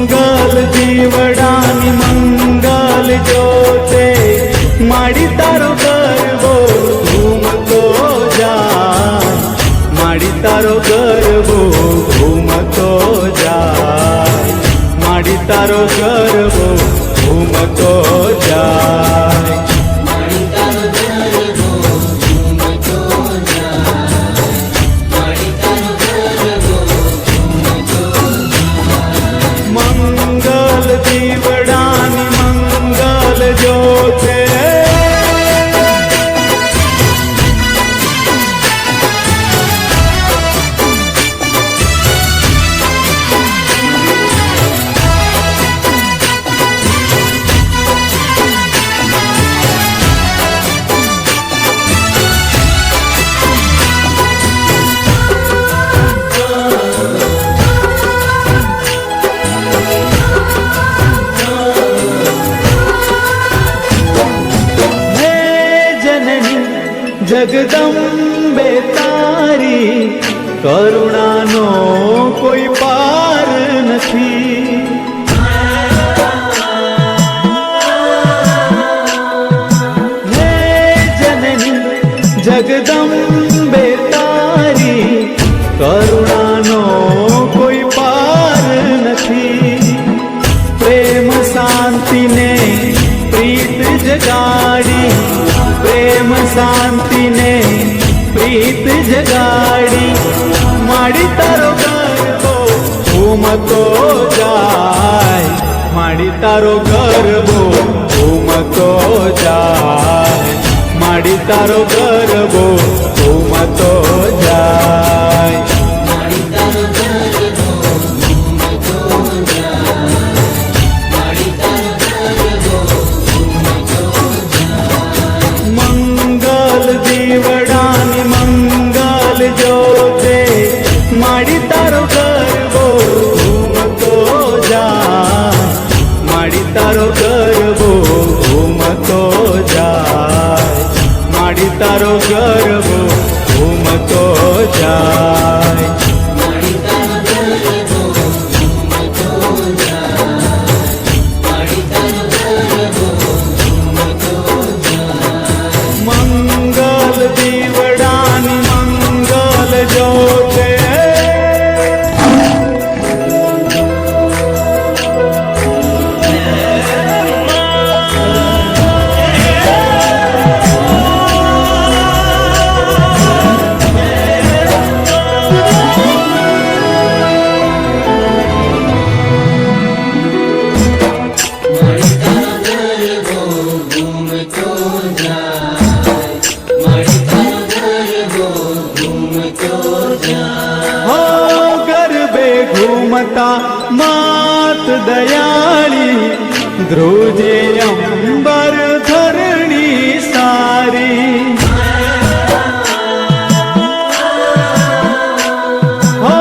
મંગલ દીવડાની મંગલ જોતે માડી તારો ગરબો ઘૂમતો જાય, માડી તારો ગરબો ઘૂમતો જાય, માડી તારો ગરબો ઘૂમતો જાય. મંગલ દીવડાની મંગલ જોતે જગદંબે તારી કરુણાનો કોઈ પાર નથી. હે જનની જગદંબે તારી કરુણાનો કોઈ પાર નથી. પ્રેમ શાંતિને પ્રીત જગાડી, પ્રેમ શાંતિને પ્રીત જગાડી, માડી તારો ગરબો ઘૂમતો જાય, માડી તારો ગરબો ઘૂમતો જાય, માડી તારો ગરબો ઘૂમતો જાય. દીવડાની મંગલ જોતે માડી તારો ગરબો ઘૂમતો જાય, માડી તારો ગરબો ઘૂમતો જાય, માડી તારો ગરબો ઘૂમતો જાય. મંગલ દીવડાની મંગલ જોતે ઘૂમતા માત દયાળી ધ્રુજે અંબર ધરણી સારી. હો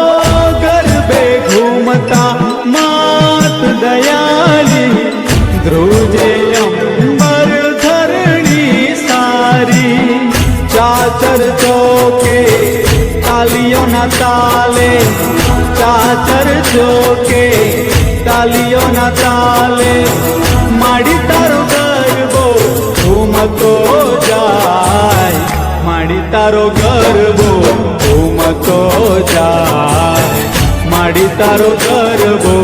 ગરબે ઘૂમતા માત દયાળી ધ્રુજે અંબર ધરણી સારી. ચાચર ચોકે તાલીઓના તાલે, ચાચર ચોકે તાલીઓના તાલે, માડી તારો ગરબો ઘૂમતો જાય, માડી તારો ગરબો ઘૂમતો જાય, માડી તારો ગરબો